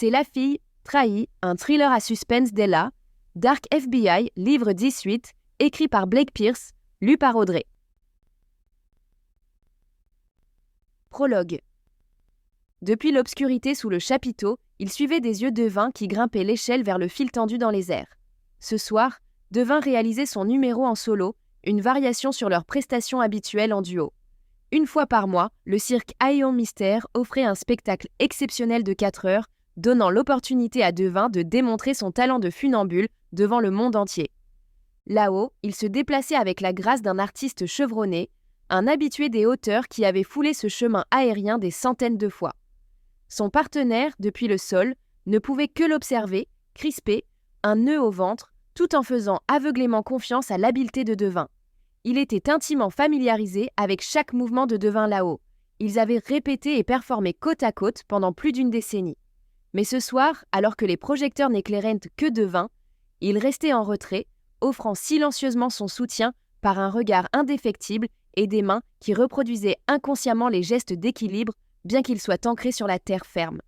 C'est La fille, trahie, un thriller à suspense d'Ella, Dark FBI, livre 18, écrit par Blake Pierce, lu par Audrey. Prologue. Depuis l'obscurité sous le chapiteau, il suivait des yeux Devin qui grimpaient l'échelle vers le fil tendu dans les airs. Ce soir, Devin réalisait son numéro en solo, une variation sur leur prestation habituelle en duo. Une fois par mois, le cirque Haillon Mystère offrait un spectacle exceptionnel de 4 heures, donnant l'opportunité à Devin de démontrer son talent de funambule devant le monde entier. Là-haut, il se déplaçait avec la grâce d'un artiste chevronné, un habitué des hauteurs qui avait foulé ce chemin aérien des centaines de fois. Son partenaire, depuis le sol, ne pouvait que l'observer, crispé, un nœud au ventre, tout en faisant aveuglément confiance à l'habileté de Devin. Il était intimement familiarisé avec chaque mouvement de Devin là-haut. Ils avaient répété et performé côte à côte pendant plus d'une décennie. Mais ce soir, alors que les projecteurs n'éclairaient que Devin, il restait en retrait, offrant silencieusement son soutien par un regard indéfectible et des mains qui reproduisaient inconsciemment les gestes d'équilibre, bien qu'ils soient ancrés sur la terre ferme.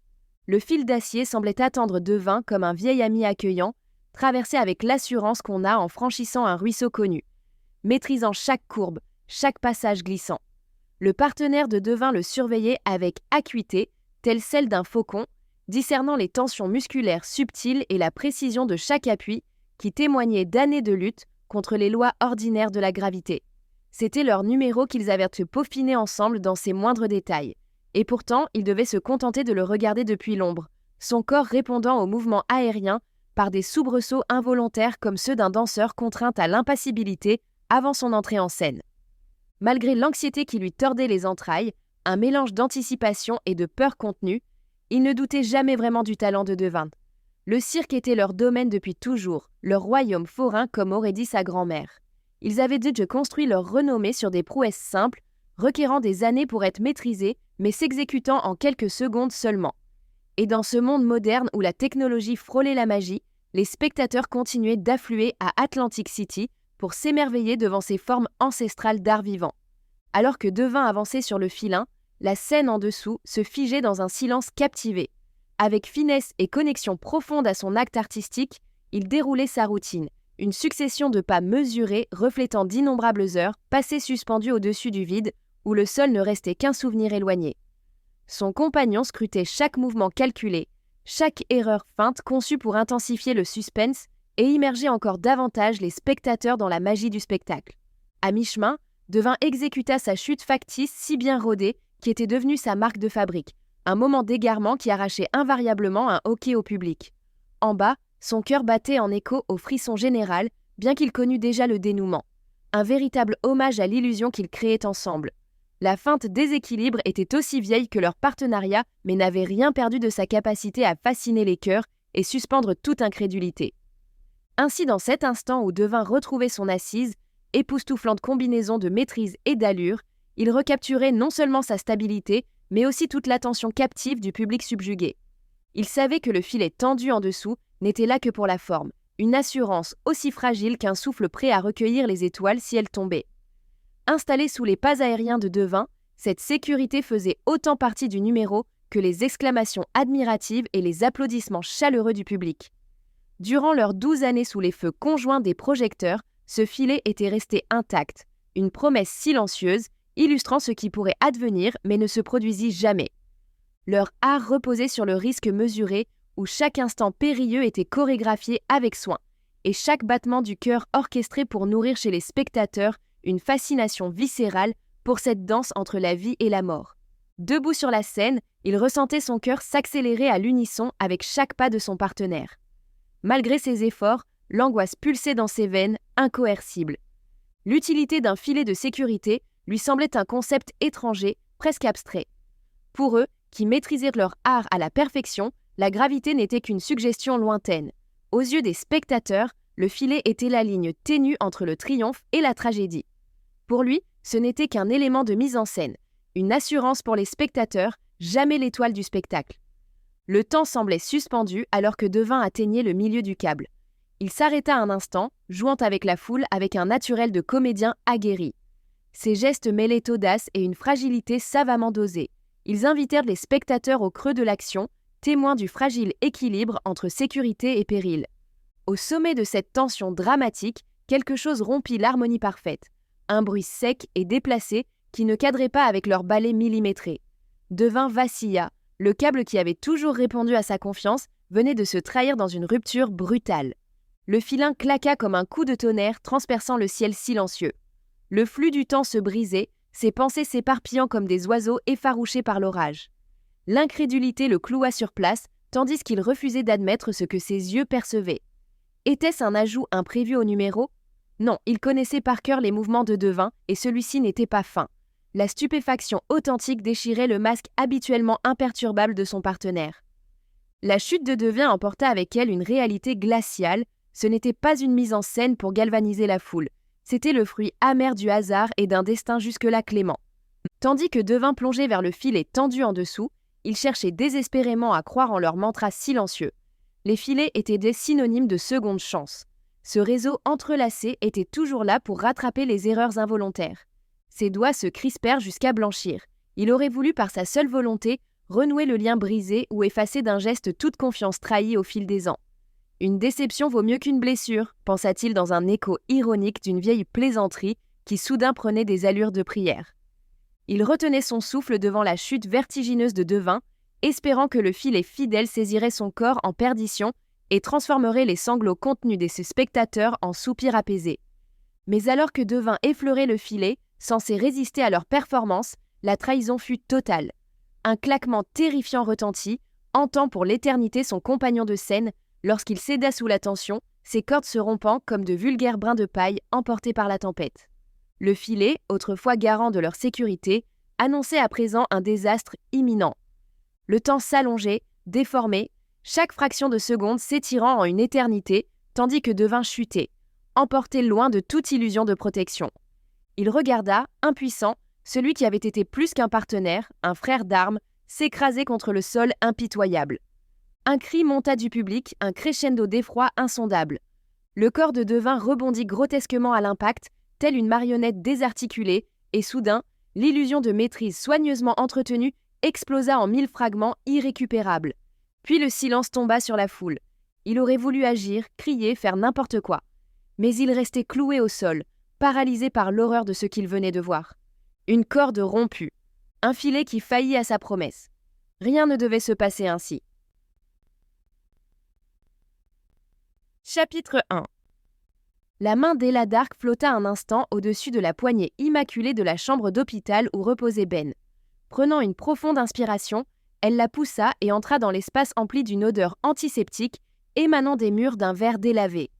Le fil d'acier semblait attendre Devin comme un vieil ami accueillant, traversé avec l'assurance qu'on a en franchissant un ruisseau connu, maîtrisant chaque courbe, chaque passage glissant. Le partenaire de Devin le surveillait avec acuité, telle celle d'un faucon, discernant les tensions musculaires subtiles et la précision de chaque appui qui témoignaient d'années de lutte contre les lois ordinaires de la gravité. C'était leur numéro qu'ils avaient peaufiné ensemble dans ses moindres détails. Et pourtant, ils devaient se contenter de le regarder depuis l'ombre, son corps répondant aux mouvements aériens par des soubresauts involontaires comme ceux d'un danseur contraint à l'impassibilité avant son entrée en scène. Malgré l'anxiété qui lui tordait les entrailles, un mélange d'anticipation et de peur contenue, ils ne doutaient jamais vraiment du talent de Devin. Le cirque était leur domaine depuis toujours, leur royaume forain comme aurait dit sa grand-mère. Ils avaient déjà construit leur renommée sur des prouesses simples, requérant des années pour être maîtrisées, mais s'exécutant en quelques secondes seulement. Et dans ce monde moderne où la technologie frôlait la magie, les spectateurs continuaient d'affluer à Atlantic City pour s'émerveiller devant ces formes ancestrales d'art vivant. Alors que Devin avançait sur le filin, la scène en dessous se figeait dans un silence captivé. Avec finesse et connexion profonde à son acte artistique, il déroulait sa routine, une succession de pas mesurés reflétant d'innombrables heures passées suspendues au-dessus du vide, où le sol ne restait qu'un souvenir éloigné. Son compagnon scrutait chaque mouvement calculé, chaque erreur feinte conçue pour intensifier le suspense et immerger encore davantage les spectateurs dans la magie du spectacle. À mi-chemin, Devin exécuta sa chute factice si bien rodée qui était devenue sa marque de fabrique, un moment d'égarement qui arrachait invariablement un hoquet au public. En bas, son cœur battait en écho au frisson général, bien qu'il connût déjà le dénouement. Un véritable hommage à l'illusion qu'ils créaient ensemble. La feinte déséquilibre était aussi vieille que leur partenariat, mais n'avait rien perdu de sa capacité à fasciner les cœurs et suspendre toute incrédulité. Ainsi, dans cet instant où Devin retrouvait son assise, époustouflante combinaison de maîtrise et d'allure, il recapturait non seulement sa stabilité, mais aussi toute l'attention captive du public subjugué. Il savait que le filet tendu en dessous n'était là que pour la forme, une assurance aussi fragile qu'un souffle prêt à recueillir les étoiles si elles tombaient. Installée sous les pas aériens de Devin, cette sécurité faisait autant partie du numéro que les exclamations admiratives et les applaudissements chaleureux du public. Durant leurs 12 années sous les feux conjoints des projecteurs, ce filet était resté intact, une promesse silencieuse, illustrant ce qui pourrait advenir mais ne se produisit jamais. Leur art reposait sur le risque mesuré où chaque instant périlleux était chorégraphié avec soin, et chaque battement du cœur orchestré pour nourrir chez les spectateurs une fascination viscérale pour cette danse entre la vie et la mort. Debout sur la scène, il ressentait son cœur s'accélérer à l'unisson avec chaque pas de son partenaire. Malgré ses efforts, l'angoisse pulsait dans ses veines, incoercible. L'utilité d'un filet de sécurité lui semblait un concept étranger, presque abstrait. Pour eux, qui maîtrisaient leur art à la perfection, la gravité n'était qu'une suggestion lointaine. Aux yeux des spectateurs, le filet était la ligne ténue entre le triomphe et la tragédie. Pour lui, ce n'était qu'un élément de mise en scène, une assurance pour les spectateurs, jamais l'étoile du spectacle. Le temps semblait suspendu alors que Devin atteignait le milieu du câble. Il s'arrêta un instant, jouant avec la foule avec un naturel de comédien aguerri. Ses gestes mêlaient audace et une fragilité savamment dosée. Ils invitèrent les spectateurs au creux de l'action, témoin du fragile équilibre entre sécurité et péril. Au sommet de cette tension dramatique, quelque chose rompit l'harmonie parfaite. Un bruit sec et déplacé qui ne cadrait pas avec leur balai millimétré. Devin vacilla. Le câble qui avait toujours répondu à sa confiance venait de se trahir dans une rupture brutale. Le filin claqua comme un coup de tonnerre transperçant le ciel silencieux. Le flux du temps se brisait, ses pensées s'éparpillant comme des oiseaux effarouchés par l'orage. L'incrédulité le cloua sur place, tandis qu'il refusait d'admettre ce que ses yeux percevaient. Était-ce un ajout imprévu au numéro ? Non, il connaissait par cœur les mouvements de Devin et celui-ci n'était pas fin. La stupéfaction authentique déchirait le masque habituellement imperturbable de son partenaire. La chute de Devin emporta avec elle une réalité glaciale. Ce n'était pas une mise en scène pour galvaniser la foule. C'était le fruit amer du hasard et d'un destin jusque-là clément. Tandis que Devin plongeait vers le filet tendu en dessous, il cherchait désespérément à croire en leur mantra silencieux. Les filets étaient des synonymes de seconde chance. Ce réseau entrelacé était toujours là pour rattraper les erreurs involontaires. Ses doigts se crispèrent jusqu'à blanchir. Il aurait voulu par sa seule volonté renouer le lien brisé ou effacer d'un geste toute confiance trahie au fil des ans. Une déception vaut mieux qu'une blessure, pensa-t-il dans un écho ironique d'une vieille plaisanterie qui soudain prenait des allures de prière. Il retenait son souffle devant la chute vertigineuse de Devin, espérant que le filet fidèle saisirait son corps en perdition et transformerait les sanglots contenus de ses spectateurs en soupirs apaisés. Mais alors que Devin effleurait le filet, censé résister à leur performance, la trahison fut totale. Un claquement terrifiant retentit, hantant pour l'éternité son compagnon de scène, lorsqu'il céda sous la tension, ses cordes se rompant comme de vulgaires brins de paille emportés par la tempête. Le filet, autrefois garant de leur sécurité, annonçait à présent un désastre imminent. Le temps s'allongeait, déformé, chaque fraction de seconde s'étirant en une éternité, tandis que Devin chutait, emporté loin de toute illusion de protection. Il regarda, impuissant, celui qui avait été plus qu'un partenaire, un frère d'armes, s'écraser contre le sol impitoyable. Un cri monta du public, un crescendo d'effroi insondable. Le corps de Devin rebondit grotesquement à l'impact, telle une marionnette désarticulée, et soudain, l'illusion de maîtrise soigneusement entretenue explosa en 1000 fragments irrécupérables. Puis le silence tomba sur la foule. Il aurait voulu agir, crier, faire n'importe quoi. Mais il restait cloué au sol, paralysé par l'horreur de ce qu'il venait de voir. Une corde rompue, un filet qui faillit à sa promesse. Rien ne devait se passer ainsi. Chapitre 1. La main d'Ella Dark flotta un instant au-dessus de la poignée immaculée de la chambre d'hôpital où reposait Ben. Prenant une profonde inspiration, elle la poussa et entra dans l'espace empli d'une odeur antiseptique émanant des murs d'un verre délavé.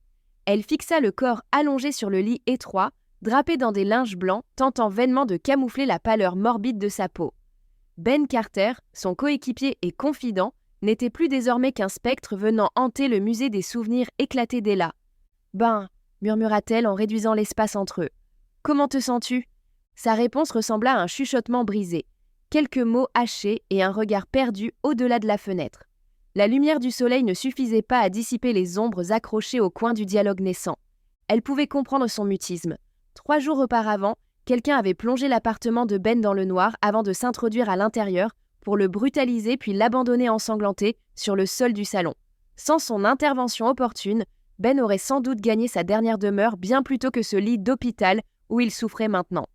Elle fixa le corps allongé sur le lit étroit, drapé dans des linges blancs, tentant vainement de camoufler la pâleur morbide de sa peau. Ben Carter, son coéquipier et confident, n'était plus désormais qu'un spectre venant hanter le musée des souvenirs éclatés d'Ella. « Ben », murmura-t-elle en réduisant l'espace entre eux. « Comment te sens-tu » Sa réponse ressembla à un chuchotement brisé. Quelques mots hachés et un regard perdu au-delà de la fenêtre. La lumière du soleil ne suffisait pas à dissiper les ombres accrochées au coin du dialogue naissant. Elle pouvait comprendre son mutisme. 3 jours auparavant, quelqu'un avait plongé l'appartement de Ben dans le noir avant de s'introduire à l'intérieur pour le brutaliser puis l'abandonner ensanglanté sur le sol du salon. Sans son intervention opportune, Ben aurait sans doute gagné sa dernière demeure bien plus tôt que ce lit d'hôpital où il souffrait maintenant.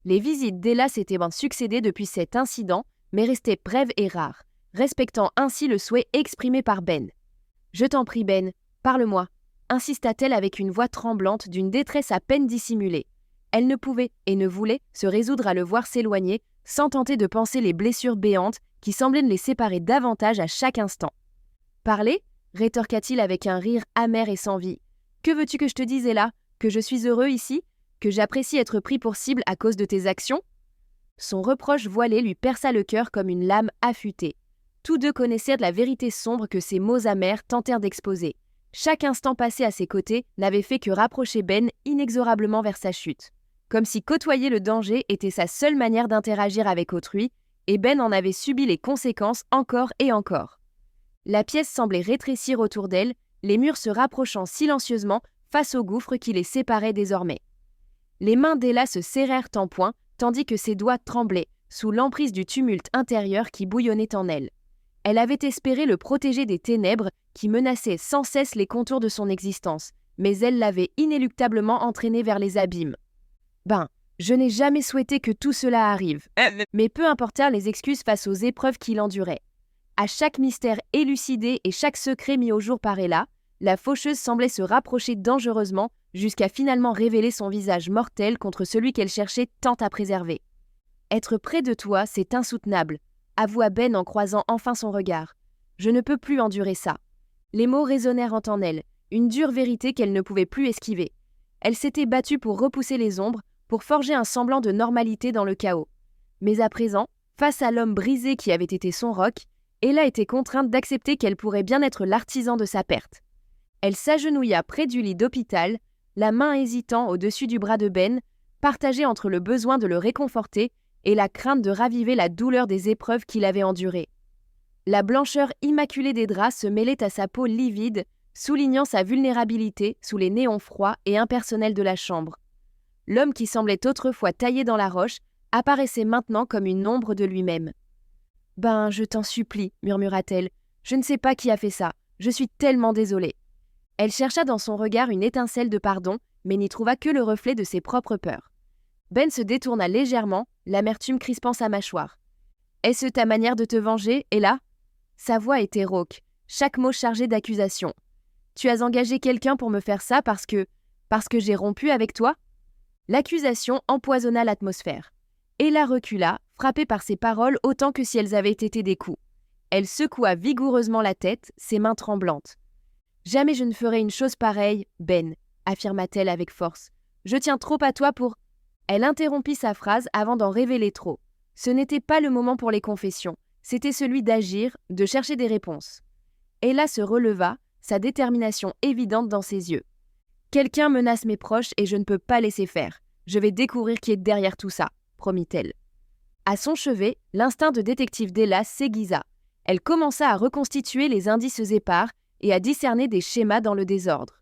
Les visites d'Ella s'étaient succédé depuis cet incident, mais restaient brèves et rares, respectant ainsi le souhait exprimé par Ben. « Je t'en prie, Ben, parle-moi », insista-t-elle avec une voix tremblante d'une détresse à peine dissimulée. Elle ne pouvait et ne voulait se résoudre à le voir s'éloigner, sans tenter de panser les blessures béantes qui semblaient les séparer davantage à chaque instant. « Parler » rétorqua-t-il avec un rire amer et sans vie. « Que veux-tu que je te dise, Ella ? Que je suis heureux ici ? Que j'apprécie être pris pour cible à cause de tes actions ?» Son reproche voilé lui perça le cœur comme une lame affûtée. Tous deux connaissaient la vérité sombre que ces mots amers tentèrent d'exposer. Chaque instant passé à ses côtés n'avait fait que rapprocher Ben inexorablement vers sa chute. Comme si côtoyer le danger était sa seule manière d'interagir avec autrui, et Ben en avait subi les conséquences encore et encore. La pièce semblait rétrécir autour d'elle, les murs se rapprochant silencieusement face au gouffre qui les séparait désormais. Les mains d'Ella se serrèrent en poing, tandis que ses doigts tremblaient, sous l'emprise du tumulte intérieur qui bouillonnait en elle. Elle avait espéré le protéger des ténèbres qui menaçaient sans cesse les contours de son existence, mais elle l'avait inéluctablement entraîné vers les abîmes. Ben, je n'ai jamais souhaité que tout cela arrive, mais peu importèrent les excuses face aux épreuves qu'il endurait. À chaque mystère élucidé et chaque secret mis au jour par Ella, la faucheuse semblait se rapprocher dangereusement jusqu'à finalement révéler son visage mortel contre celui qu'elle cherchait tant à préserver. « Être près de toi, c'est insoutenable », avoua Ben en croisant enfin son regard. « Je ne peux plus endurer ça. » Les mots résonnèrent en elle, une dure vérité qu'elle ne pouvait plus esquiver. Elle s'était battue pour repousser les ombres, pour forger un semblant de normalité dans le chaos. Mais à présent, face à l'homme brisé qui avait été son roc, Ella était contrainte d'accepter qu'elle pourrait bien être l'artisan de sa perte. Elle s'agenouilla près du lit d'hôpital, la main hésitant au-dessus du bras de Ben, partagée entre le besoin de le réconforter et la crainte de raviver la douleur des épreuves qu'il avait endurées. La blancheur immaculée des draps se mêlait à sa peau livide, soulignant sa vulnérabilité sous les néons froids et impersonnels de la chambre. L'homme qui semblait autrefois taillé dans la roche apparaissait maintenant comme une ombre de lui-même. « Ben, je t'en supplie, murmura-t-elle. Je ne sais pas qui a fait ça. Je suis tellement désolée. » Elle chercha dans son regard une étincelle de pardon, mais n'y trouva que le reflet de ses propres peurs. Ben se détourna légèrement, l'amertume crispant sa mâchoire. « Est-ce ta manière de te venger, Ella ?» Sa voix était rauque, chaque mot chargé d'accusation. « Tu as engagé quelqu'un pour me faire ça parce que j'ai rompu avec toi ?» L'accusation empoisonna l'atmosphère. Ella recula, frappée par ces paroles autant que si elles avaient été des coups. Elle secoua vigoureusement la tête, ses mains tremblantes. « Jamais je ne ferai une chose pareille, Ben, » affirma-t-elle avec force. « Je tiens trop à toi pour… » Elle interrompit sa phrase avant d'en révéler trop. Ce n'était pas le moment pour les confessions, c'était celui d'agir, de chercher des réponses. Ella se releva, sa détermination évidente dans ses yeux. « Quelqu'un menace mes proches et je ne peux pas laisser faire. Je vais découvrir qui est derrière tout ça, » promit-elle. À son chevet, l'instinct de détective d'Ella s'aiguisa. Elle commença à reconstituer les indices épars et à discerner des schémas dans le désordre.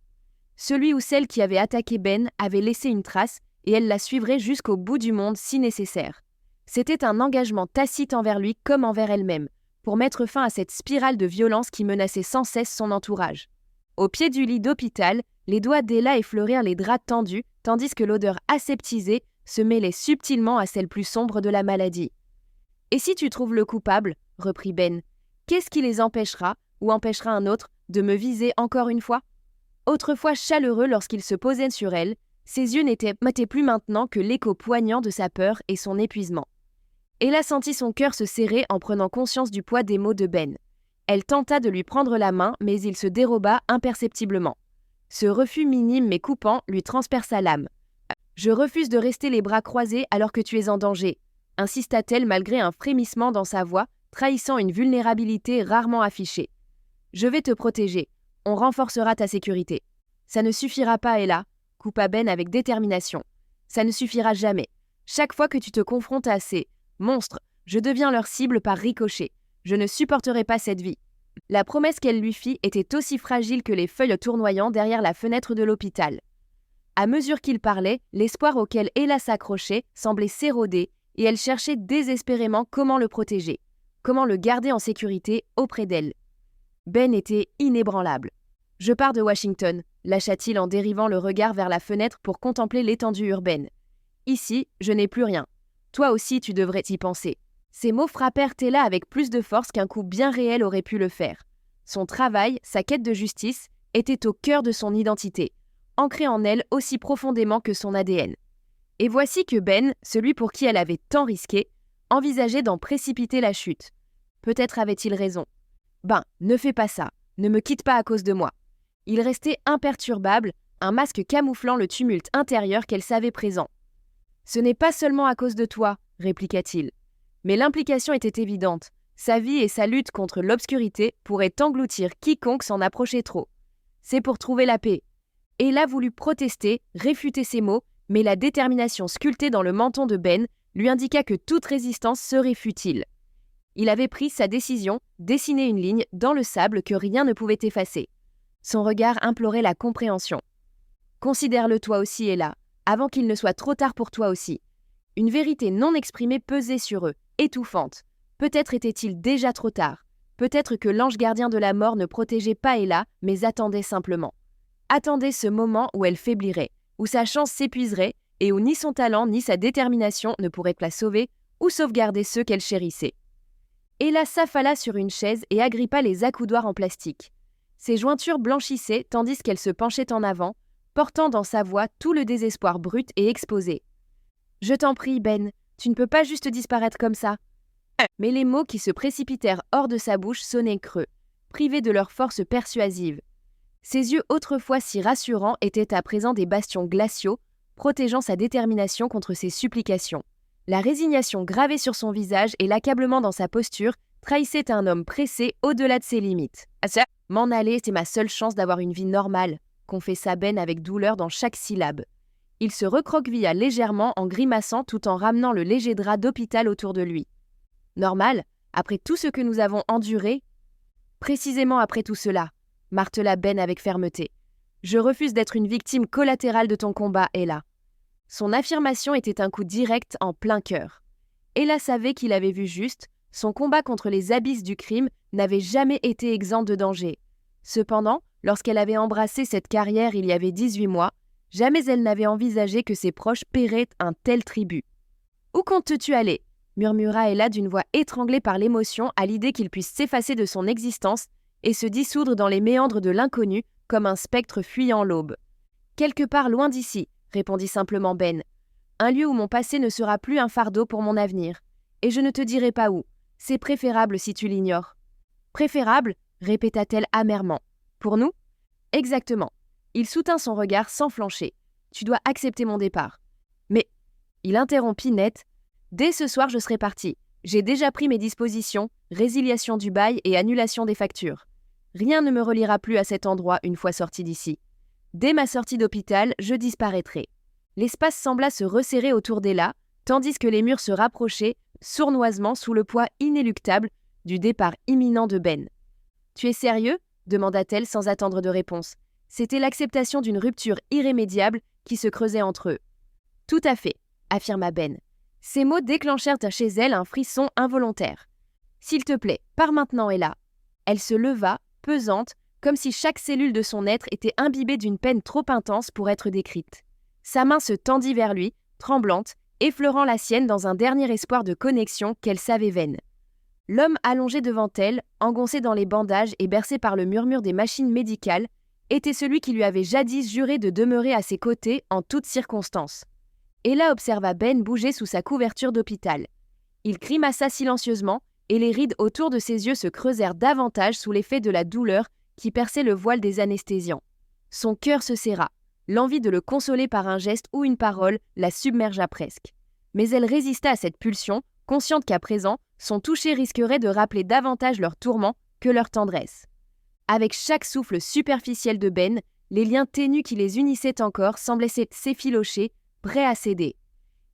Celui ou celle qui avait attaqué Ben avait laissé une trace et elle la suivrait jusqu'au bout du monde si nécessaire. C'était un engagement tacite envers lui comme envers elle-même, pour mettre fin à cette spirale de violence qui menaçait sans cesse son entourage. Au pied du lit d'hôpital, les doigts d'Ella effleurirent les draps tendus, tandis que l'odeur aseptisée se mêlait subtilement à celle plus sombre de la maladie. « Et si tu trouves le coupable, » reprit Ben, « qu'est-ce qui les empêchera, ou empêchera un autre, de me viser encore une fois ?» Autrefois chaleureux lorsqu'il se posait sur elle, ses yeux n'étaient plus maintenant que l'écho poignant de sa peur et son épuisement. Ella sentit son cœur se serrer en prenant conscience du poids des mots de Ben. Elle tenta de lui prendre la main, mais il se déroba imperceptiblement. Ce refus minime mais coupant lui transperça l'âme. « Je refuse de rester les bras croisés alors que tu es en danger », insista-t-elle malgré un frémissement dans sa voix, trahissant une vulnérabilité rarement affichée. « Je vais te protéger. On renforcera ta sécurité. » « Ça ne suffira pas, Ella, » coupa Ben avec détermination. « Ça ne suffira jamais. Chaque fois que tu te confrontes à ces monstres, je deviens leur cible par ricochet. Je ne supporterai pas cette vie. » La promesse qu'elle lui fit était aussi fragile que les feuilles tournoyant derrière la fenêtre de l'hôpital. À mesure qu'il parlait, l'espoir auquel Ella s'accrochait semblait s'éroder et elle cherchait désespérément comment le protéger, comment le garder en sécurité auprès d'elle. Ben était inébranlable. « Je pars de Washington », lâcha-t-il en dérivant le regard vers la fenêtre pour contempler l'étendue urbaine. « Ici, je n'ai plus rien. Toi aussi, tu devrais y penser. » Ces mots frappèrent Ella avec plus de force qu'un coup bien réel aurait pu le faire. Son travail, sa quête de justice, étaient au cœur de son identité, ancrée en elle aussi profondément que son ADN. Et voici que Ben, celui pour qui elle avait tant risqué, envisageait d'en précipiter la chute. Peut-être avait-il raison. « Ben, ne fais pas ça, ne me quitte pas à cause de moi. » Il restait imperturbable, un masque camouflant le tumulte intérieur qu'elle savait présent. « Ce n'est pas seulement à cause de toi, » répliqua-t-il. Mais l'implication était évidente. Sa vie et sa lutte contre l'obscurité pourraient engloutir quiconque s'en approchait trop. C'est pour trouver la paix. Ella voulut protester, réfuter ses mots, mais la détermination sculptée dans le menton de Ben lui indiqua que toute résistance serait futile. Il avait pris sa décision, dessiné une ligne dans le sable que rien ne pouvait effacer. Son regard implorait la compréhension. « Considère-le toi aussi, Ella, avant qu'il ne soit trop tard pour toi aussi. » Une vérité non exprimée pesait sur eux, étouffante. Peut-être était-il déjà trop tard. Peut-être que l'ange gardien de la mort ne protégeait pas Ella, mais attendait simplement. Attendait ce moment où elle faiblirait, où sa chance s'épuiserait et où ni son talent ni sa détermination ne pourraient la sauver ou sauvegarder ceux qu'elle chérissait. Ella s'affala sur une chaise et agrippa les accoudoirs en plastique. Ses jointures blanchissaient tandis qu'elle se penchait en avant, portant dans sa voix tout le désespoir brut et exposé. « Je t'en prie, Ben, tu ne peux pas juste disparaître comme ça. » Mais les mots qui se précipitèrent hors de sa bouche sonnaient creux, privés de leur force persuasive. Ses yeux autrefois si rassurants étaient à présent des bastions glaciaux, protégeant sa détermination contre ses supplications. La résignation gravée sur son visage et l'accablement dans sa posture trahissaient un homme pressé au-delà de ses limites. « M'en aller, c'est ma seule chance d'avoir une vie normale », confessa Ben avec douleur dans chaque syllabe. Il se recroquevilla légèrement en grimaçant tout en ramenant le léger drap d'hôpital autour de lui. « Normal, après tout ce que nous avons enduré ?»« Précisément après tout cela, » martela Ben avec fermeté. « Je refuse d'être une victime collatérale de ton combat, Ella. » Son affirmation était un coup direct en plein cœur. Ella savait qu'il avait vu juste, son combat contre les abysses du crime n'avait jamais été exempt de danger. Cependant, lorsqu'elle avait embrassé cette carrière il y avait 18 mois, jamais elle n'avait envisagé que ses proches paieraient un tel tribut. « Où comptes-tu aller ?» murmura Ella d'une voix étranglée par l'émotion à l'idée qu'il puisse s'effacer de son existence et se dissoudre dans les méandres de l'inconnu comme un spectre fuyant l'aube. « Quelque part loin d'ici, » répondit simplement Ben. « Un lieu où mon passé ne sera plus un fardeau pour mon avenir. Et je ne te dirai pas où. C'est préférable si tu l'ignores. »« Préférable » répéta-t-elle amèrement. « Pour nous ?» ?»« Exactement. » Il soutint son regard sans flancher. « Tu dois accepter mon départ. »« Mais... » Il interrompit net. « Dès ce soir, je serai parti. J'ai déjà pris mes dispositions, résiliation du bail et annulation des factures. Rien ne me reliera plus à cet endroit une fois sorti d'ici. Dès ma sortie d'hôpital, je disparaîtrai. » L'espace sembla se resserrer autour d'Ella, tandis que les murs se rapprochaient, sournoisement sous le poids inéluctable du départ imminent de Ben. « Tu es sérieux ?» demanda-t-elle sans attendre de réponse. C'était l'acceptation d'une rupture irrémédiable qui se creusait entre eux. « Tout à fait, » affirma Ben. Ces mots déclenchèrent chez elle un frisson involontaire. « S'il te plaît, pars maintenant, Ella. » Elle se leva, pesante, comme si chaque cellule de son être était imbibée d'une peine trop intense pour être décrite. Sa main se tendit vers lui, tremblante, effleurant la sienne dans un dernier espoir de connexion qu'elle savait vaine. L'homme allongé devant elle, engoncé dans les bandages et bercé par le murmure des machines médicales, était celui qui lui avait jadis juré de demeurer à ses côtés en toutes circonstances. Ella observa Ben bouger sous sa couverture d'hôpital. Il grimaça silencieusement et les rides autour de ses yeux se creusèrent davantage sous l'effet de la douleur qui perçait le voile des anesthésiants. Son cœur se serra. L'envie de le consoler par un geste ou une parole la submergea presque. Mais elle résista à cette pulsion, consciente qu'à présent, son toucher risquerait de rappeler davantage leur tourment que leur tendresse. Avec chaque souffle superficiel de Ben, les liens ténus qui les unissaient encore semblaient s'effilocher, prêts à céder.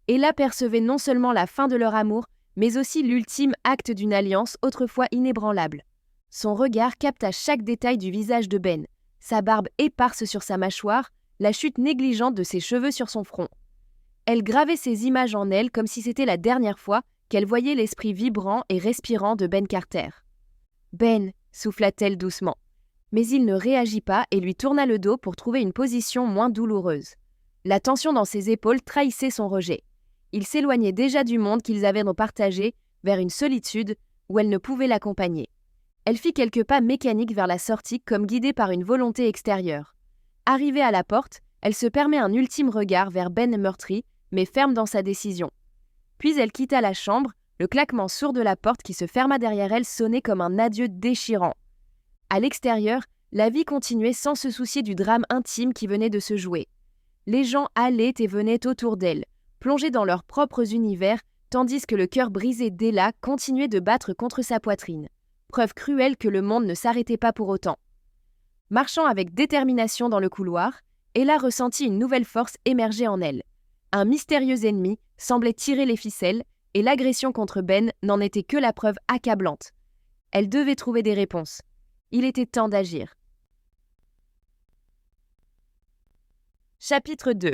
Ella percevait non seulement la fin de leur amour, mais aussi l'ultime acte d'une alliance autrefois inébranlable. Son regard capta chaque détail du visage de Ben, sa barbe éparse sur sa mâchoire, la chute négligente de ses cheveux sur son front. Elle gravait ces images en elle comme si c'était la dernière fois qu'elle voyait l'esprit vibrant et respirant de Ben Carter. « Ben » souffla-t-elle doucement. Mais il ne réagit pas et lui tourna le dos pour trouver une position moins douloureuse. La tension dans ses épaules trahissait son rejet. Il s'éloignait déjà du monde qu'ils avaient partagé vers une solitude où elle ne pouvait l'accompagner. Elle fit quelques pas mécaniques vers la sortie comme guidée par une volonté extérieure. Arrivée à la porte, elle se permet un ultime regard vers Ben meurtri, mais ferme dans sa décision. Puis elle quitta la chambre, le claquement sourd de la porte qui se ferma derrière elle sonnait comme un adieu déchirant. À l'extérieur, la vie continuait sans se soucier du drame intime qui venait de se jouer. Les gens allaient et venaient autour d'elle, plongés dans leurs propres univers, tandis que le cœur brisé d'Ella continuait de battre contre sa poitrine. Preuve cruelle que le monde ne s'arrêtait pas pour autant. Marchant avec détermination dans le couloir, Ella ressentit une nouvelle force émerger en elle. Un mystérieux ennemi semblait tirer les ficelles, et l'agression contre Ben n'en était que la preuve accablante. Elle devait trouver des réponses. Il était temps d'agir. Chapitre 2.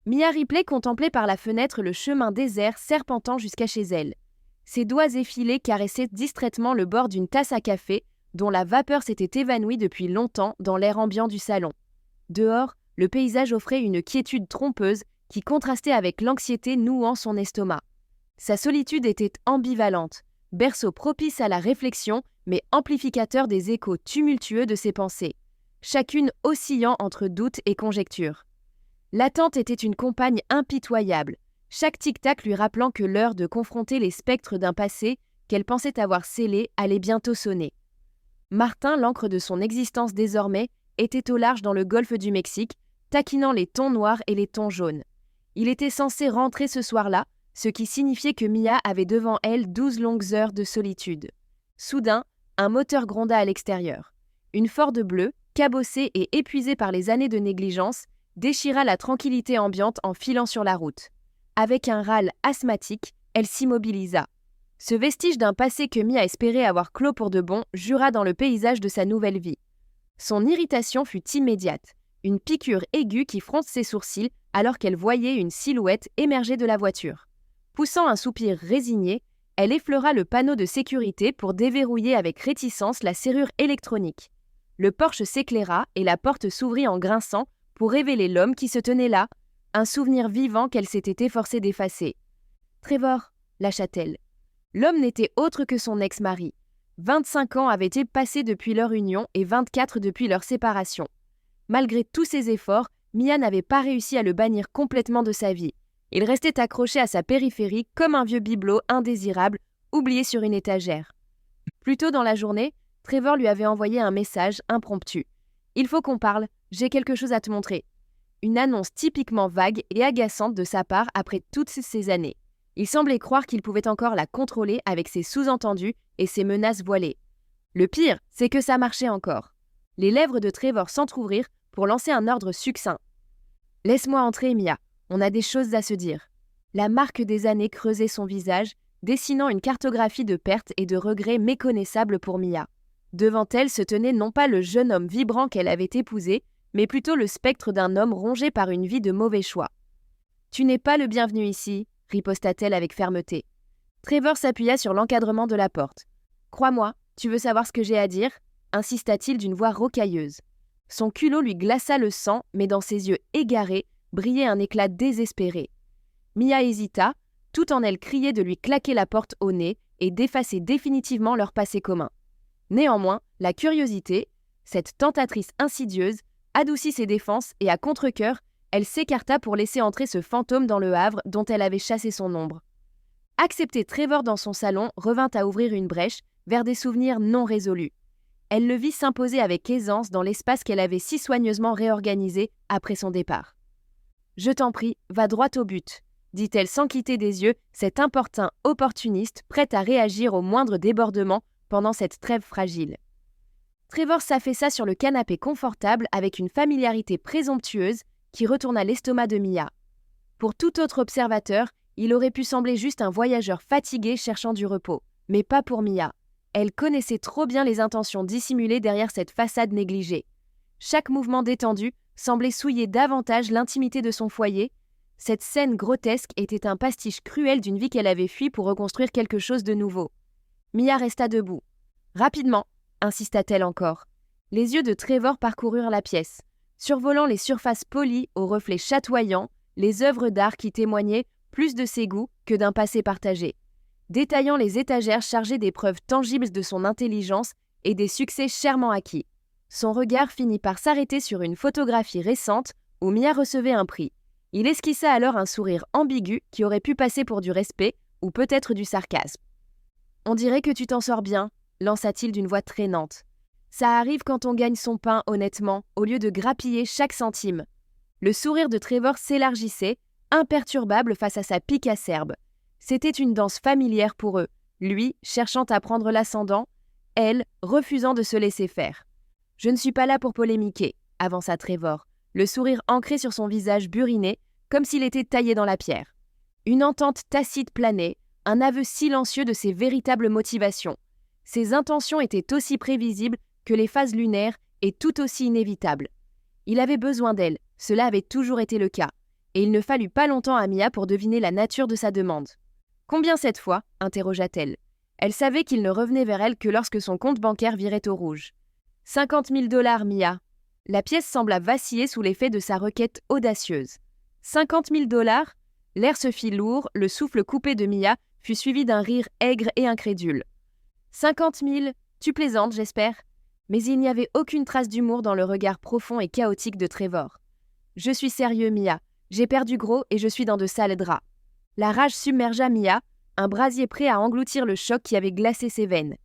Mia Ripley contemplait par la fenêtre le chemin désert serpentant jusqu'à chez elle. Ses doigts effilés caressaient distraitement le bord d'une tasse à café, dont la vapeur s'était évanouie depuis longtemps dans l'air ambiant du salon. Dehors, le paysage offrait une quiétude trompeuse qui contrastait avec l'anxiété nouant son estomac. Sa solitude était ambivalente, berceau propice à la réflexion, mais amplificateur des échos tumultueux de ses pensées, chacune oscillant entre doute et conjecture. L'attente était une compagne impitoyable, chaque tic-tac lui rappelant que l'heure de confronter les spectres d'un passé qu'elle pensait avoir scellé allait bientôt sonner. Martin, l'encre de son existence désormais, était au large dans le golfe du Mexique, taquinant les thons noirs et les thons jaunes. Il était censé rentrer ce soir-là, ce qui signifiait que Mia avait devant elle 12 longues heures de solitude. Soudain, un moteur gronda à l'extérieur. Une Ford bleue, cabossée et épuisée par les années de négligence, déchira la tranquillité ambiante en filant sur la route. Avec un râle asthmatique, elle s'immobilisa. Ce vestige d'un passé que Mia espérait avoir clos pour de bon jura dans le paysage de sa nouvelle vie. Son irritation fut immédiate, une piqûre aiguë qui fronce ses sourcils alors qu'elle voyait une silhouette émerger de la voiture. Poussant un soupir résigné, elle effleura le panneau de sécurité pour déverrouiller avec réticence la serrure électronique. Le Porsche s'éclaira et la porte s'ouvrit en grinçant pour révéler l'homme qui se tenait là, un souvenir vivant qu'elle s'était efforcée d'effacer. « Trevor », lâcha-t-elle. L'homme n'était autre que son ex-mari. 25 ans avaient passé depuis leur union et 24 depuis leur séparation. Malgré tous ses efforts, Mia n'avait pas réussi à le bannir complètement de sa vie. Il restait accroché à sa périphérie comme un vieux bibelot indésirable, oublié sur une étagère. Plus tôt dans la journée, Trevor lui avait envoyé un message impromptu. « Il faut qu'on parle, j'ai quelque chose à te montrer. » Une annonce typiquement vague et agaçante de sa part après toutes ces années. Il semblait croire qu'il pouvait encore la contrôler avec ses sous-entendus et ses menaces voilées. Le pire, c'est que ça marchait encore. Les lèvres de Trevor s'entr'ouvrirent pour lancer un ordre succinct. « Laisse-moi entrer, Mia. On a des choses à se dire. » La marque des années creusait son visage, dessinant une cartographie de pertes et de regrets méconnaissables pour Mia. Devant elle se tenait non pas le jeune homme vibrant qu'elle avait épousé, mais plutôt le spectre d'un homme rongé par une vie de mauvais choix. « Tu n'es pas le bienvenu ici, » riposta-t-elle avec fermeté. Trevor s'appuya sur l'encadrement de la porte. « Crois-moi, tu veux savoir ce que j'ai à dire ?» insista-t-il d'une voix rocailleuse. Son culot lui glaça le sang, mais dans ses yeux égarés brillait un éclat désespéré. Mia hésita, tout en elle criait de lui claquer la porte au nez et d'effacer définitivement leur passé commun. Néanmoins, la curiosité, cette tentatrice insidieuse, adoucit ses défenses et à contre-cœur, elle s'écarta pour laisser entrer ce fantôme dans le Havre dont elle avait chassé son ombre. Accepter Trevor dans son salon revint à ouvrir une brèche vers des souvenirs non résolus. Elle le vit s'imposer avec aisance dans l'espace qu'elle avait si soigneusement réorganisé après son départ. « Je t'en prie, va droit au but », dit-elle sans quitter des yeux cet importun opportuniste prêt à réagir au moindre débordement pendant cette trêve fragile. Trevor s'affaissa sur le canapé confortable avec une familiarité présomptueuse qui retourna l'estomac de Mia. Pour tout autre observateur, il aurait pu sembler juste un voyageur fatigué cherchant du repos, mais pas pour Mia. Elle connaissait trop bien les intentions dissimulées derrière cette façade négligée. Chaque mouvement détendu semblait souiller davantage l'intimité de son foyer. Cette scène grotesque était un pastiche cruel d'une vie qu'elle avait fui pour reconstruire quelque chose de nouveau. Mia resta debout. « Rapidement !» insista-t-elle encore. Les yeux de Trevor parcoururent la pièce, survolant les surfaces polies aux reflets chatoyants, les œuvres d'art qui témoignaient plus de ses goûts que d'un passé partagé, détaillant les étagères chargées des preuves tangibles de son intelligence et des succès chèrement acquis. Son regard finit par s'arrêter sur une photographie récente où Mia recevait un prix. Il esquissa alors un sourire ambigu qui aurait pu passer pour du respect ou peut-être du sarcasme. « On dirait que tu t'en sors bien », lança-t-il d'une voix traînante. « Ça arrive quand on gagne son pain honnêtement, au lieu de grappiller chaque centime. » Le sourire de Trevor s'élargissait, imperturbable face à sa pique acerbe. C'était une danse familière pour eux, lui cherchant à prendre l'ascendant, elle refusant de se laisser faire. « Je ne suis pas là pour polémiquer », avança Trevor, le sourire ancré sur son visage buriné, comme s'il était taillé dans la pierre. Une entente tacite planait, un aveu silencieux de ses véritables motivations. Ses intentions étaient aussi prévisibles que les phases lunaires et tout aussi inévitables. Il avait besoin d'elle, cela avait toujours été le cas, et il ne fallut pas longtemps à Mia pour deviner la nature de sa demande. Combien cette fois ? Interrogea-t-elle. Elle savait qu'il ne revenait vers elle que lorsque son compte bancaire virait au rouge. 50 000 $, Mia. La pièce sembla vaciller sous l'effet de sa requête audacieuse. 50 000 $? L'air se fit lourd, le souffle coupé de Mia fut suivi d'un rire aigre et incrédule. 50 000 ? Tu plaisantes, j'espère ? Mais il n'y avait aucune trace d'humour dans le regard profond et chaotique de Trevor. Je suis sérieux, Mia. J'ai perdu gros et je suis dans de sales draps. La rage submergea Mia, un brasier prêt à engloutir le choc qui avait glacé ses veines.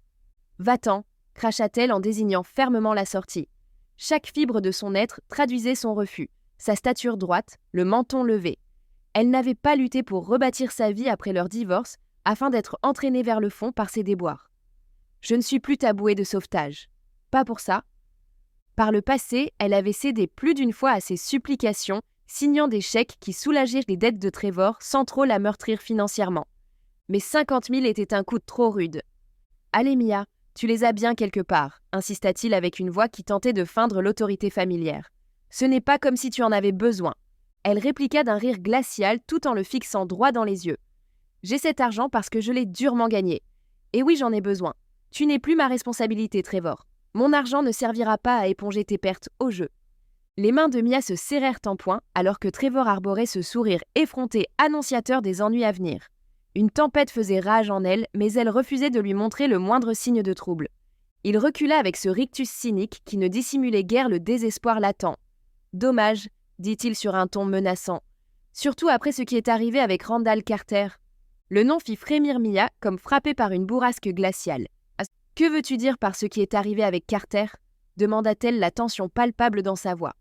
Va-t'en, cracha-t-elle en désignant fermement la sortie. Chaque fibre de son être traduisait son refus, sa stature droite, le menton levé. Elle n'avait pas lutté pour rebâtir sa vie après leur divorce afin d'être entraînée vers le fond par ses déboires. Je ne suis plus ta bouée de sauvetage. Pas pour ça. Par le passé, elle avait cédé plus d'une fois à ses supplications, signant des chèques qui soulageaient les dettes de Trevor sans trop la meurtrir financièrement. Mais 50 000 était un coup trop rude. « Allez Mia, tu les as bien quelque part », insista-t-il avec une voix qui tentait de feindre l'autorité familière. « Ce n'est pas comme si tu en avais besoin. » Elle répliqua d'un rire glacial tout en le fixant droit dans les yeux. « J'ai cet argent parce que je l'ai durement gagné. Et oui, j'en ai besoin. Tu n'es plus ma responsabilité, Trevor. Mon argent ne servira pas à éponger tes pertes au jeu. » Les mains de Mia se serrèrent en poing alors que Trevor arborait ce sourire effronté annonciateur des ennuis à venir. Une tempête faisait rage en elle, mais elle refusait de lui montrer le moindre signe de trouble. Il recula avec ce rictus cynique qui ne dissimulait guère le désespoir latent. « Dommage, » dit-il sur un ton menaçant. « Surtout après ce qui est arrivé avec Randall Carter. » Le nom fit frémir Mia comme frappée par une bourrasque glaciale. « Que veux-tu dire par ce qui est arrivé avec Carter ?» demanda-t-elle, la tension palpable dans sa voix.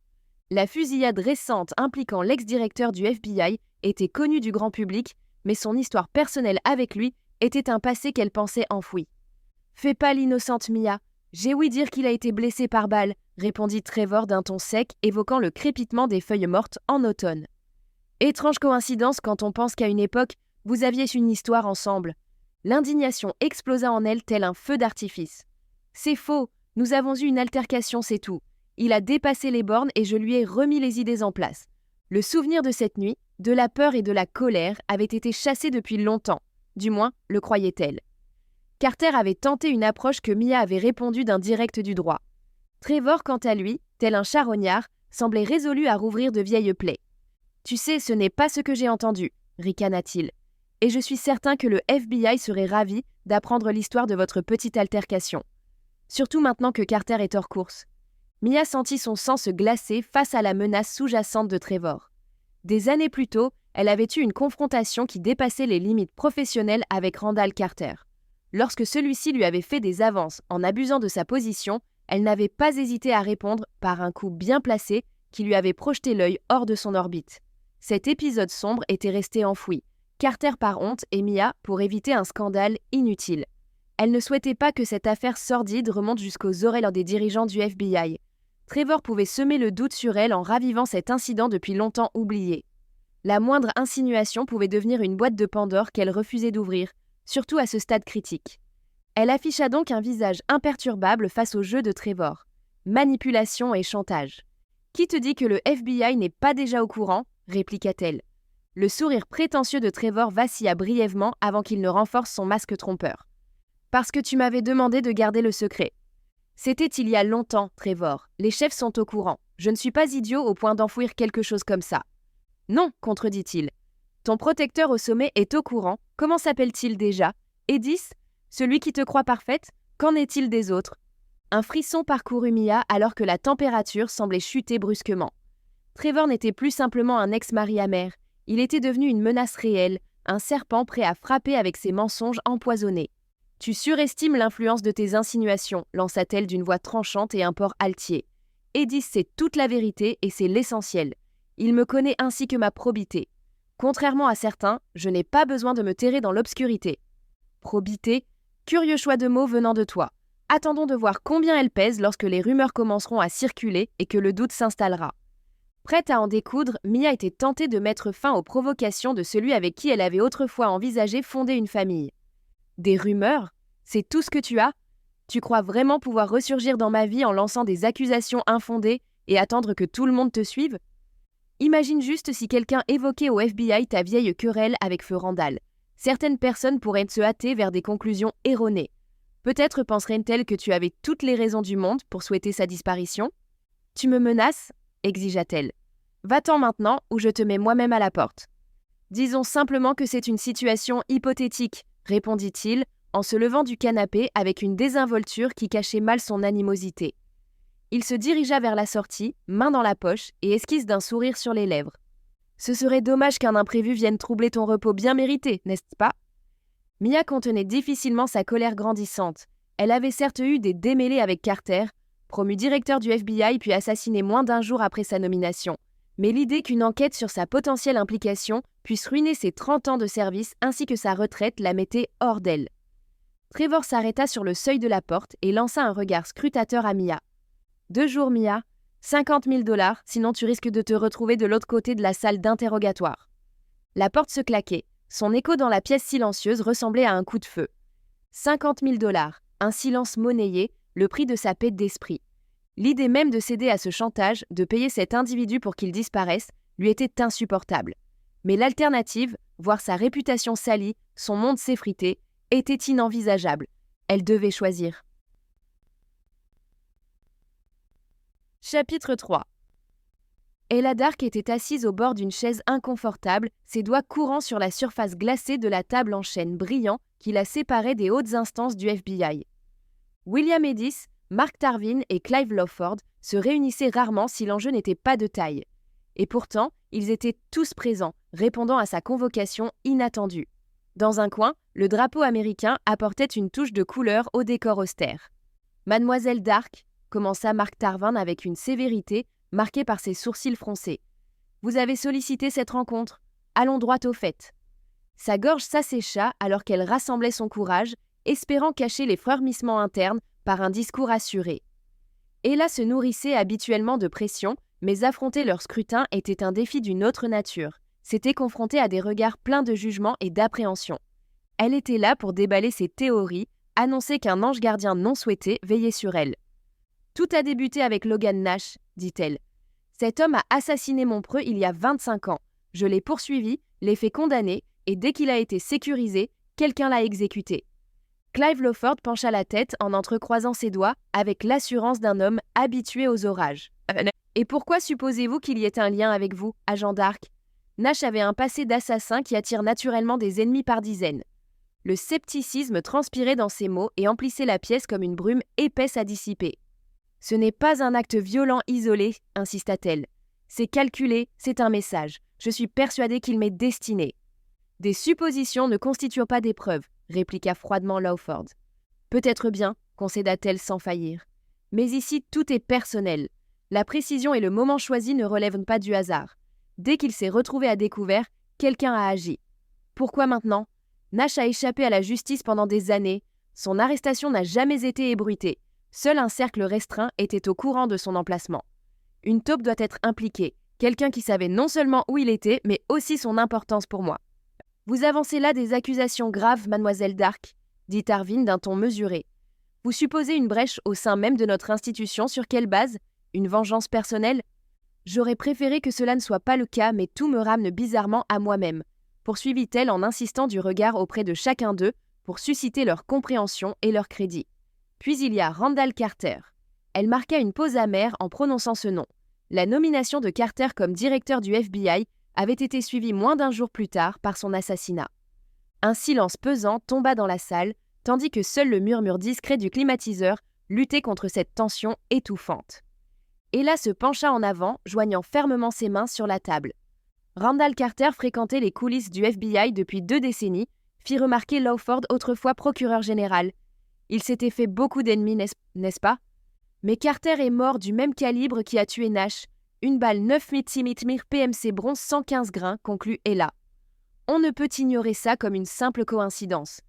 La fusillade récente impliquant l'ex-directeur du FBI était connue du grand public, mais son histoire personnelle avec lui était un passé qu'elle pensait enfoui. « Fais pas l'innocente, Mia. J'ai ouï dire qu'il a été blessé par balle, » répondit Trevor d'un ton sec, évoquant le crépitement des feuilles mortes en automne. « Étrange coïncidence quand on pense qu'à une époque, vous aviez une histoire ensemble. » L'indignation explosa en elle tel un feu d'artifice. « C'est faux, nous avons eu une altercation, c'est tout. Il a dépassé les bornes et je lui ai remis les idées en place. Le souvenir de cette nuit, de la peur et de la colère avait été chassé depuis longtemps, du moins le croyait-elle. Carter avait tenté une approche que Mia avait répondu d'un direct du droit. Trevor, quant à lui, tel un charognard, semblait résolu à rouvrir de vieilles plaies. « Tu sais, ce n'est pas ce que j'ai entendu, » ricana-t-il. « Et je suis certain que le FBI serait ravi d'apprendre l'histoire de votre petite altercation. Surtout maintenant que Carter est hors course. » Mia sentit son sang se glacer face à la menace sous-jacente de Trevor. Des années plus tôt, elle avait eu une confrontation qui dépassait les limites professionnelles avec Randall Carter. Lorsque celui-ci lui avait fait des avances en abusant de sa position, elle n'avait pas hésité à répondre par un coup bien placé qui lui avait projeté l'œil hors de son orbite. Cet épisode sombre était resté enfoui, Carter par honte et Mia pour éviter un scandale inutile. Elle ne souhaitait pas que cette affaire sordide remonte jusqu'aux oreilles des dirigeants du FBI. Trevor pouvait semer le doute sur elle en ravivant cet incident depuis longtemps oublié. La moindre insinuation pouvait devenir une boîte de Pandore qu'elle refusait d'ouvrir, surtout à ce stade critique. Elle afficha donc un visage imperturbable face au jeu de Trevor. Manipulation et chantage. « Qui te dit que le FBI n'est pas déjà au courant ?» répliqua-t-elle. Le sourire prétentieux de Trevor vacilla brièvement avant qu'il ne renforce son masque trompeur. « Parce que tu m'avais demandé de garder le secret. » C'était il y a longtemps, Trevor. Les chefs sont au courant. Je ne suis pas idiot au point d'enfouir quelque chose comme ça. Non, contredit-il. Ton protecteur au sommet est au courant. Comment s'appelle-t-il déjà ? Edis ? Celui qui te croit parfaite ? Qu'en est-il des autres ? Un frisson parcourut Mia alors que la température semblait chuter brusquement. Trevor n'était plus simplement un ex-mari amer. Il était devenu une menace réelle, un serpent prêt à frapper avec ses mensonges empoisonnés. « Tu surestimes l'influence de tes insinuations, » lança-t-elle d'une voix tranchante et un port altier. « Edis sait toute la vérité et c'est l'essentiel. Il me connaît ainsi que ma probité. Contrairement à certains, je n'ai pas besoin de me terrer dans l'obscurité. » Probité, curieux choix de mots venant de toi. Attendons de voir combien elle pèse lorsque les rumeurs commenceront à circuler et que le doute s'installera. Prête à en découdre, Mia était tentée de mettre fin aux provocations de celui avec qui elle avait autrefois envisagé fonder une famille. Des rumeurs ? C'est tout ce que tu as ? Tu crois vraiment pouvoir ressurgir dans ma vie en lançant des accusations infondées et attendre que tout le monde te suive ? Imagine juste si quelqu'un évoquait au FBI ta vieille querelle avec feu Randall. Certaines personnes pourraient se hâter vers des conclusions erronées. Peut-être penseraient-elles que tu avais toutes les raisons du monde pour souhaiter sa disparition. « Tu me menaces » exigea-t-elle. « Va-t'en maintenant ou je te mets moi-même à la porte. » « Disons simplement que c'est une situation hypothétique, » répondit-il, en se levant du canapé avec une désinvolture qui cachait mal son animosité. Il se dirigea vers la sortie, main dans la poche et esquisse d'un sourire sur les lèvres. « Ce serait dommage qu'un imprévu vienne troubler ton repos bien mérité, n'est-ce pas ?» Mia contenait difficilement sa colère grandissante. Elle avait certes eu des démêlés avec Carter, promu directeur du FBI puis assassiné moins d'1 jour après sa nomination. Mais l'idée qu'une enquête sur sa potentielle implication puisse ruiner ses 30 ans de service ainsi que sa retraite la mettait hors d'elle. Trevor s'arrêta sur le seuil de la porte et lança un regard scrutateur à Mia. « 2 jours, Mia. 50 000 $, sinon tu risques de te retrouver de l'autre côté de la salle d'interrogatoire. » La porte se claquait. Son écho dans la pièce silencieuse ressemblait à un coup de feu. 50 000 $, un silence monnayé, le prix de sa paix d'esprit. L'idée même de céder à ce chantage, de payer cet individu pour qu'il disparaisse, lui était insupportable. Mais l'alternative, voir sa réputation salie, son monde s'effriter, était inenvisageable. Elle devait choisir. Chapitre 3. Ella Dark était assise au bord d'une chaise inconfortable, ses doigts courant sur la surface glacée de la table en chêne brillant qui la séparait des hautes instances du FBI. William Edis, Mark Tarvin et Clive Lawford se réunissaient rarement si l'enjeu n'était pas de taille. Et pourtant, ils étaient tous présents, répondant à sa convocation inattendue. Dans un coin, le drapeau américain apportait une touche de couleur au décor austère. « Mademoiselle Dark », commença Mark Tarvin avec une sévérité marquée par ses sourcils froncés. « Vous avez sollicité cette rencontre. Allons droit au fait. » Sa gorge s'assécha alors qu'elle rassemblait son courage, espérant cacher les frémissements internes par un discours assuré. Ella se nourrissait habituellement de pression, mais affronter leur scrutin était un défi d'une autre nature. C'était confrontée à des regards pleins de jugement et d'appréhension. Elle était là pour déballer ses théories, annoncer qu'un ange gardien non souhaité veillait sur elle. « Tout a débuté avec Logan Nash, » dit-elle. « Cet homme a assassiné mon preux il y a 25 ans. Je l'ai poursuivi, l'ai fait condamner, et dès qu'il a été sécurisé, quelqu'un l'a exécuté. » Clive Lawford pencha la tête en entrecroisant ses doigts avec l'assurance d'un homme habitué aux orages. « Et pourquoi supposez-vous qu'il y ait un lien avec vous, agent Dark ? Nash avait un passé d'assassin qui attire naturellement des ennemis par dizaines. » Le scepticisme transpirait dans ses mots et emplissait la pièce comme une brume épaisse à dissiper. « Ce n'est pas un acte violent isolé, » insista-t-elle. « C'est calculé, c'est un message. Je suis persuadée qu'il m'est destiné. » « Des suppositions ne constituent pas des preuves, » répliqua froidement Lawford. « Peut-être bien, » concéda-t-elle sans faillir. « Mais ici, tout est personnel. La précision et le moment choisi ne relèvent pas du hasard. Dès qu'il s'est retrouvé à découvert, quelqu'un a agi. Pourquoi maintenant ? Nash a échappé à la justice pendant des années. Son arrestation n'a jamais été ébruitée. Seul un cercle restreint était au courant de son emplacement. Une taupe doit être impliquée, quelqu'un qui savait non seulement où il était, mais aussi son importance pour moi. « Vous avancez là des accusations graves, mademoiselle Dark, » dit Tarvin d'un ton mesuré. « Vous supposez une brèche au sein même de notre institution, sur quelle base ? Une vengeance personnelle ? J'aurais préféré que cela ne soit pas le cas, mais tout me ramène bizarrement à moi-même, » poursuivit-elle en insistant du regard auprès de chacun d'eux pour susciter leur compréhension et leur crédit. Puis il y a Randall Carter. Elle marqua une pause amère en prononçant ce nom. La nomination de Carter comme directeur du FBI avait été suivie moins d'1 jour plus tard par son assassinat. Un silence pesant tomba dans la salle, tandis que seul le murmure discret du climatiseur luttait contre cette tension étouffante. Ella se pencha en avant, joignant fermement ses mains sur la table. Randall Carter fréquentait les coulisses du FBI depuis 2 décennies, fit remarquer Lawford, autrefois procureur général. Il s'était fait beaucoup d'ennemis, n'est-ce pas ? Mais Carter est mort du même calibre qui a tué Nash. Une balle 9 mm PMC bronze 115 grains, conclut Ella. On ne peut ignorer ça comme une simple coïncidence.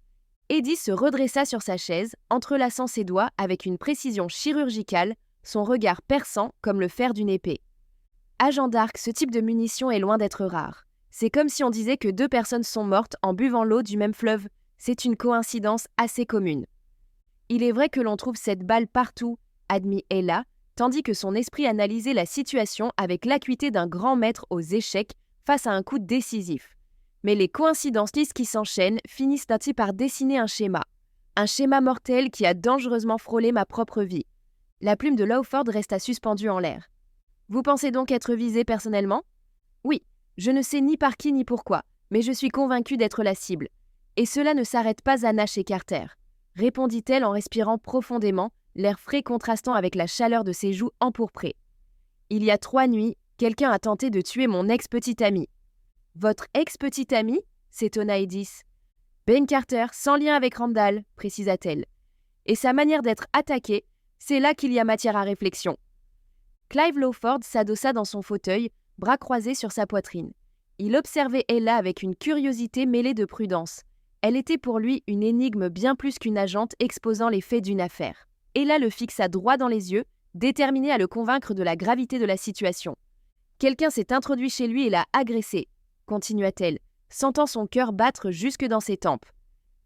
Eddie se redressa sur sa chaise, entrelaçant ses doigts avec une précision chirurgicale, son regard perçant comme le fer d'une épée. Agent Dark, ce type de munition est loin d'être rare. C'est comme si on disait que 2 personnes sont mortes en buvant l'eau du même fleuve. C'est une coïncidence assez commune. Il est vrai que l'on trouve cette balle partout, admit Ella, tandis que son esprit analysait la situation avec l'acuité d'un grand maître aux échecs face à un coup décisif. Mais les coïncidences lisses qui s'enchaînent finissent ainsi par dessiner un schéma. Un schéma mortel qui a dangereusement frôlé ma propre vie. La plume de Lawford resta suspendue en l'air. Vous pensez donc être visé personnellement ? Oui, je ne sais ni par qui ni pourquoi, mais je suis convaincue d'être la cible. Et cela ne s'arrête pas à Nash et Carter, répondit-elle en respirant profondément, l'air frais contrastant avec la chaleur de ses joues empourprées. Il y a 3 nuits, quelqu'un a tenté de tuer mon ex-petite amie. Votre ex-petite amie ? S'étonna Edith. Ben Carter, sans lien avec Randall, précisa-t-elle. Et sa manière d'être attaqué, c'est là qu'il y a matière à réflexion. Clive Lawford s'adossa dans son fauteuil, bras croisés sur sa poitrine. Il observait Ella avec une curiosité mêlée de prudence. Elle était pour lui une énigme bien plus qu'une agente exposant les faits d'une affaire. Ella le fixa droit dans les yeux, déterminée à le convaincre de la gravité de la situation. Quelqu'un s'est introduit chez lui et l'a agressé, continua-t-elle, sentant son cœur battre jusque dans ses tempes.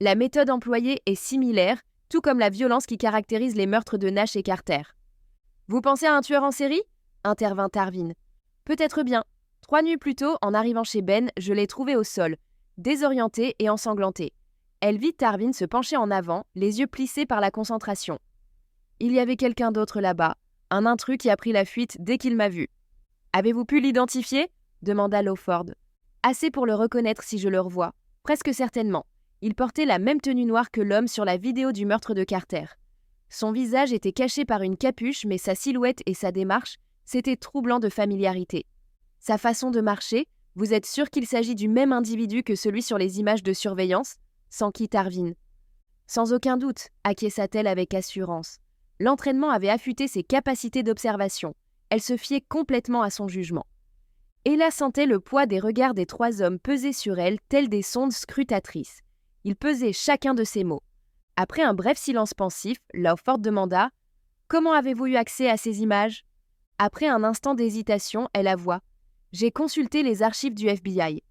La méthode employée est similaire, tout comme la violence qui caractérise les meurtres de Nash et Carter. Vous pensez à un tueur en série ? Intervint Tarvin. Peut-être bien. 3 nuits plus tôt, en arrivant chez Ben, je l'ai trouvé au sol, désorienté et ensanglanté. Elle vit Tarvin se pencher en avant, les yeux plissés par la concentration. Il y avait quelqu'un d'autre là-bas, un intrus qui a pris la fuite dès qu'il m'a vu. Avez-vous pu l'identifier ? Demanda Lawford. Assez pour le reconnaître si je le revois. Presque certainement. Il portait la même tenue noire que l'homme sur la vidéo du meurtre de Carter. Son visage était caché par une capuche, mais sa silhouette et sa démarche, c'était troublant de familiarité. Sa façon de marcher, vous êtes sûr qu'il s'agit du même individu que celui sur les images de surveillance ? S'enquit Tarvin. Sans aucun doute, acquiesça-t-elle avec assurance. L'entraînement avait affûté ses capacités d'observation. Elle se fiait complètement à son jugement. Ella sentait le poids des regards des 3 hommes peser sur elle tels des sondes scrutatrices. Ils pesaient chacun de ses mots. Après un bref silence pensif, Lawford demanda « Comment avez-vous eu accès à ces images ?» Après un instant d'hésitation, elle avoua « J'ai consulté les archives du FBI. »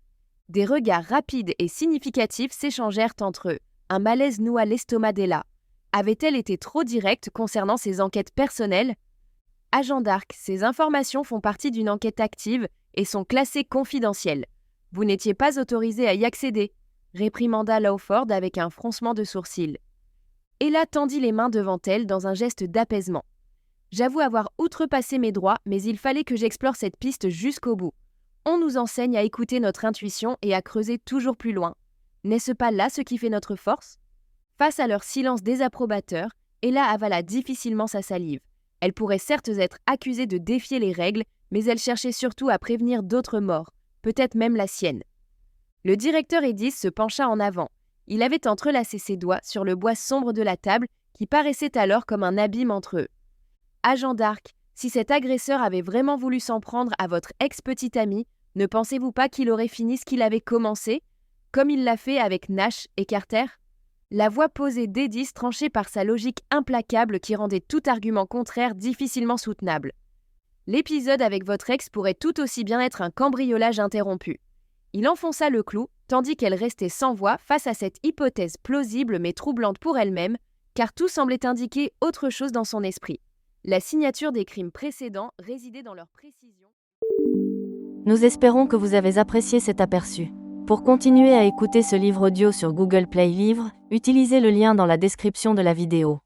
Des regards rapides et significatifs s'échangèrent entre eux. Un malaise noua l'estomac d'Ella. Avait-elle été trop directe concernant ses enquêtes personnelles ? Agent Dark, ces informations font partie d'une enquête active et sont classées confidentielles. Vous n'étiez pas autorisé à y accéder, réprimanda Lawford avec un froncement de sourcils. Ella tendit les mains devant elle dans un geste d'apaisement. J'avoue avoir outrepassé mes droits, mais il fallait que j'explore cette piste jusqu'au bout. On nous enseigne à écouter notre intuition et à creuser toujours plus loin. N'est-ce pas là ce qui fait notre force ? Face à leur silence désapprobateur, Ella avala difficilement sa salive. Elle pourrait certes être accusée de défier les règles, mais elle cherchait surtout à prévenir d'autres morts, peut-être même la sienne. Le directeur Edith se pencha en avant. Il avait entrelacé ses doigts sur le bois sombre de la table qui paraissait alors comme un abîme entre eux. Agent Dark, si cet agresseur avait vraiment voulu s'en prendre à votre ex-petite amie, ne pensez-vous pas qu'il aurait fini ce qu'il avait commencé, comme il l'a fait avec Nash et Carter ? La voix posée d'Edith tranchée par sa logique implacable qui rendait tout argument contraire difficilement soutenable. L'épisode avec votre ex pourrait tout aussi bien être un cambriolage interrompu. Il enfonça le clou, tandis qu'elle restait sans voix face à cette hypothèse plausible mais troublante pour elle-même, car tout semblait indiquer autre chose dans son esprit. La signature des crimes précédents résidait dans leur précision. Nous espérons que vous avez apprécié cet aperçu. Pour continuer à écouter ce livre audio sur Google Play Livres, utilisez le lien dans la description de la vidéo.